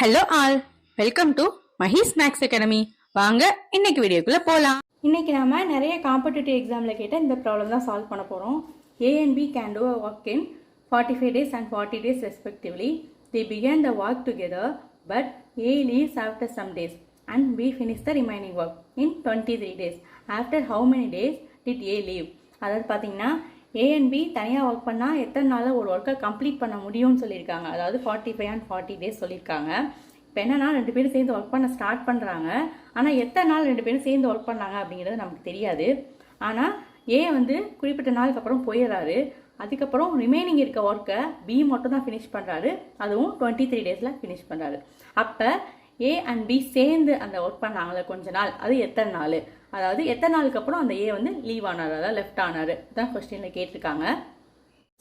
Hello all, welcome to Mahi's maths academy. வாங்க இன்னைக்கு வீடியோக்குள்ள போகலாம். இன்னைக்கு நாம நிறைய காம்படிட்டிவ் எக்ஸாமில் கேட்ட இந்த ப்ராப்ளம் தான் சால்வ் பண்ண போகிறோம். A and B can do a work in 45 days and 40 days respectively. They began the work together, but A leaves after some days and B finish the remaining work in 23 days. After how many days did A leave? அதாவது பார்த்தீங்கன்னா A and B தனியாக work பண்ணால் எத்தனை நாளில் ஒரு ஒர்க்கை complete பண்ண முடியும்னு சொல்லியிருக்காங்க. அதாவது 45 and 40 days சொல்லியிருக்காங்க. இப்போ என்னன்னா ரெண்டு பேரும் சேர்ந்து ஒர்க் பண்ண ஸ்டார்ட் பண்ணுறாங்க. ஆனால் எத்தனை நாள் ரெண்டு பேரும் சேர்ந்து ஒர்க் பண்ணாங்க அப்படிங்கிறது நமக்கு தெரியாது. ஆனால் ஏ வந்து குறிப்பிட்ட நாளுக்கு அப்புறம் போயிடுறாரு. அதுக்கப்புறம் ரிமைனிங் இருக்க ஒர்க்கை பி மட்டும் தான் ஃபினிஷ் பண்ணுறாரு. அதுவும் 23 டேஸில் ஃபினிஷ் பண்ணுறாரு. அப்போ ஏ அண்ட் பி சேர்ந்து அந்த ஒர்க் பண்ணாங்களே கொஞ்ச நாள், அது எத்தனை நாள், அதாவது எத்தனை நாளுக்கு அப்புறம் அந்த ஏ வந்து லீவ் ஆனார், அதாவது லெஃப்ட் ஆனார் தான் கொஸ்டினில் கேட்டிருக்காங்க.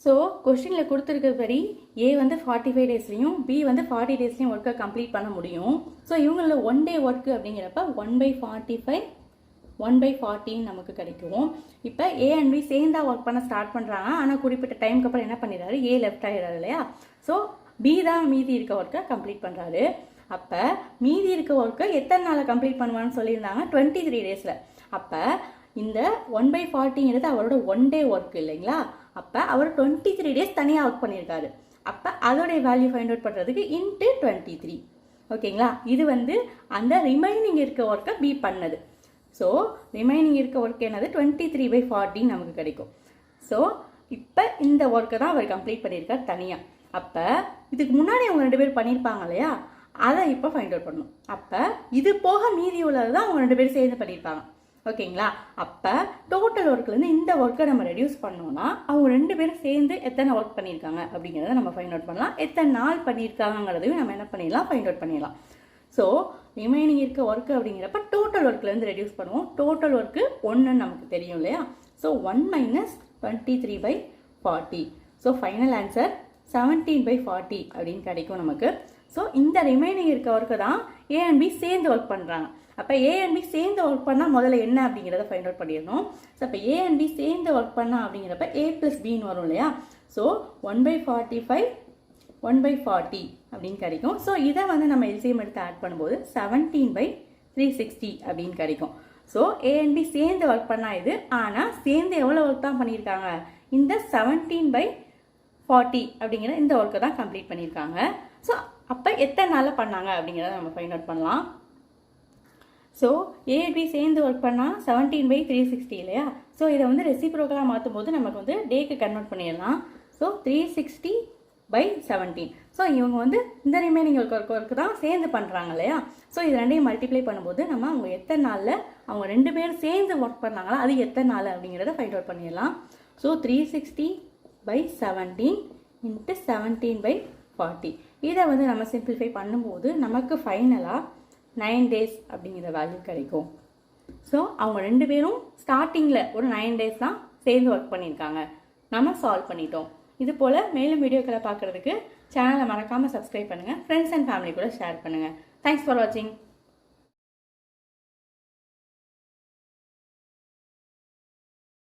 ஸோ கொஸ்டினில் கொடுத்துருக்கபடி ஏ வந்து 45 டேஸ்லையும் பி வந்து 40 டேஸ்லையும் ஒர்க்கை கம்ப்ளீட் பண்ண முடியும். ஸோ இவங்கள 1 டே ஒர்க்கு அப்படிங்கிறப்ப 1/45 1/40 நமக்கு கிடைக்கும். இப்போ ஏ அண்ட் பி சேர்ந்தா ஒர்க் பண்ண ஸ்டார்ட் பண்ணுறாங்க. ஆனால் குறிப்பிட்ட டைமுக்கு அப்புறம் என்ன பண்ணிடுறாரு, ஏ லெஃப்ட் ஆகிடுறாரு இல்லையா. ஸோ பி தான் மீதி இருக்க ஒர்க்கை கம்ப்ளீட் பண்ணுறாரு. அப்போ மீதி இருக்க ஒர்க்கை எத்தனை நாளில் கம்ப்ளீட் பண்ணுவான்னு சொல்லியிருந்தாங்க, 23 டேஸில். அப்போ இந்த 1/40ங்கிறது அவரோட 1 டே ஒர்க் இல்லைங்களா. அப்போ அவர் 23 டேஸ் தனியாக ஒர்க் பண்ணியிருக்காரு. அப்போ அதோடைய வேல்யூ ஃபைண்ட் அவுட் பண்ணுறதுக்கு இன்ட்டு 23. ஓகேங்களா. இது வந்து அந்த ரிமைனிங் இருக்க ஒர்க்கை பி பண்ணது. ஸோ ரிமைனிங் இருக்க ஒர்க் என்னது 23/40 நமக்கு கிடைக்கும். ஸோ இப்போ இந்த ஒர்க்கை தான் அவர் கம்ப்ளீட் பண்ணியிருக்கார் தனியாக. அப்போ இதுக்கு முன்னாடி அவங்க ரெண்டு பேர் பண்ணியிருப்பாங்க இல்லையா, அதை இப்போ ஃபைண்ட் அவுட் பண்ணணும். அப்போ இது போக மீதி உள்ளது தான் அவங்க ரெண்டு பேரும் சேர்ந்து பண்ணியிருப்பாங்க. ஓகேங்களா. அப்போ டோட்டல் ஒர்க்லேருந்து இந்த ஒர்க்கை நம்ம ரெடியூஸ் பண்ணோம்னா அவங்க ரெண்டு பேரும் சேர்ந்து எத்தனை ஒர்க் பண்ணியிருக்காங்க அப்படிங்கிறத நம்ம ஃபைண்ட் அவுட் பண்ணலாம். எத்தனை நாள் பண்ணியிருக்காங்கிறதையும் நம்ம என்ன பண்ணிடலாம், ஃபைண்ட் அவுட் பண்ணிடலாம். ஸோ ரிமைனிங் இருக்க ஒர்க்கு அப்படிங்கிறப்ப டோட்டல் ஒர்க்லேருந்து ரெடியூஸ் பண்ணுவோம். டோட்டல் ஒர்க்கு 1 நமக்கு தெரியும் இல்லையா. ஸோ 1 - 23/40. ஸோ ஃபைனல் ஆன்சர் 17/40 அப்படின்னு கிடைக்கும் நமக்கு. ஸோ இந்த ரிமைனிங் இருக்க ஒர்க்கு தான் ஏ அண்ட் பி சேர்ந்து ஒர்க் பண்ணுறாங்க. அப்போ ஏ அண்ட் பி சேர்ந்து ஒர்க் பண்ணால் முதல்ல என்ன அப்படிங்கிறத ஃபைண்ட் அவுட் பண்ணிடணும். ஸோ இப்போ ஏ அண்ட் பி சேர்ந்து ஒர்க் பண்ணால் அப்படிங்கிறப்ப A + Bன்னு வரும் இல்லையா. ஸோ 1/45 1/40 அப்படின்னு கிடைக்கும். ஸோ இதை வந்து நம்ம எல்சிஎம் எடுத்து ஆட் பண்ணும்போது 17/360 அப்படின்னு கிடைக்கும். ஸோ ஏ அண்ட் பி சேர்ந்து ஒர்க் பண்ணால் இது, ஆனால் சேர்ந்து எவ்வளோ ஒர்க் தான் பண்ணியிருக்காங்க, இந்த 17/40 அப்படிங்கிற இந்த ஒர்க்கை தான் கம்ப்ளீட் பண்ணியிருக்காங்க. ஸோ அப்போ எத்தனை நாளில் பண்ணாங்க அப்படிங்கிறத நம்ம ஃபைண்ட் அவுட் பண்ணலாம். ஸோ ஏபி சேர்ந்து ஒர்க் பண்ணால் 17/360 இல்லையா. ஸோ இதை வந்து ரெசிப்ரோக்கலாக மாற்றும் போது நமக்கு வந்து டேக்கு கன்வெர்ட் பண்ணிடலாம். ஸோ 360/17. ஸோ இவங்க வந்து இந்த ரிமைனிங் ஒர்க்கு தான் சேர்ந்து பண்ணுறாங்க இல்லையா. ஸோ இது ரெண்டையும் மல்டிப்ளை பண்ணும்போது நம்ம அவங்க எத்தனை நாளில் அவங்க ரெண்டு பேரும் சேர்ந்து ஒர்க் பண்ணாங்களா, அது எத்தனை நாள் அப்படிங்கிறத ஃபைண்ட் அவுட் பண்ணிடலாம். ஸோ 360/17 × 17/40. இதை வந்து நம்ம சிம்பிளிஃபை பண்ணும்போது நமக்கு ஃபைனலாக 9 டேஸ் அப்படிங்கிற வேல்யூ கிடைக்கும். ஸோ அவங்க ரெண்டு பேரும் ஸ்டார்டிங்கில் ஒரு 9 டேஸ் தான் சேர்ந்து ஒர்க் பண்ணியிருக்காங்க. நம்ம சால்வ் பண்ணிட்டோம். இது போல் மேலும் வீடியோக்களை பார்க்குறதுக்கு சேனலை மறக்காமல் சப்ஸ்கிரைப் பண்ணுங்கள். ஃப்ரெண்ட்ஸ் அண்ட் ஃபேமிலி கூட ஷேர் பண்ணுங்கள். தேங்க்ஸ் ஃபார் வாட்சிங்.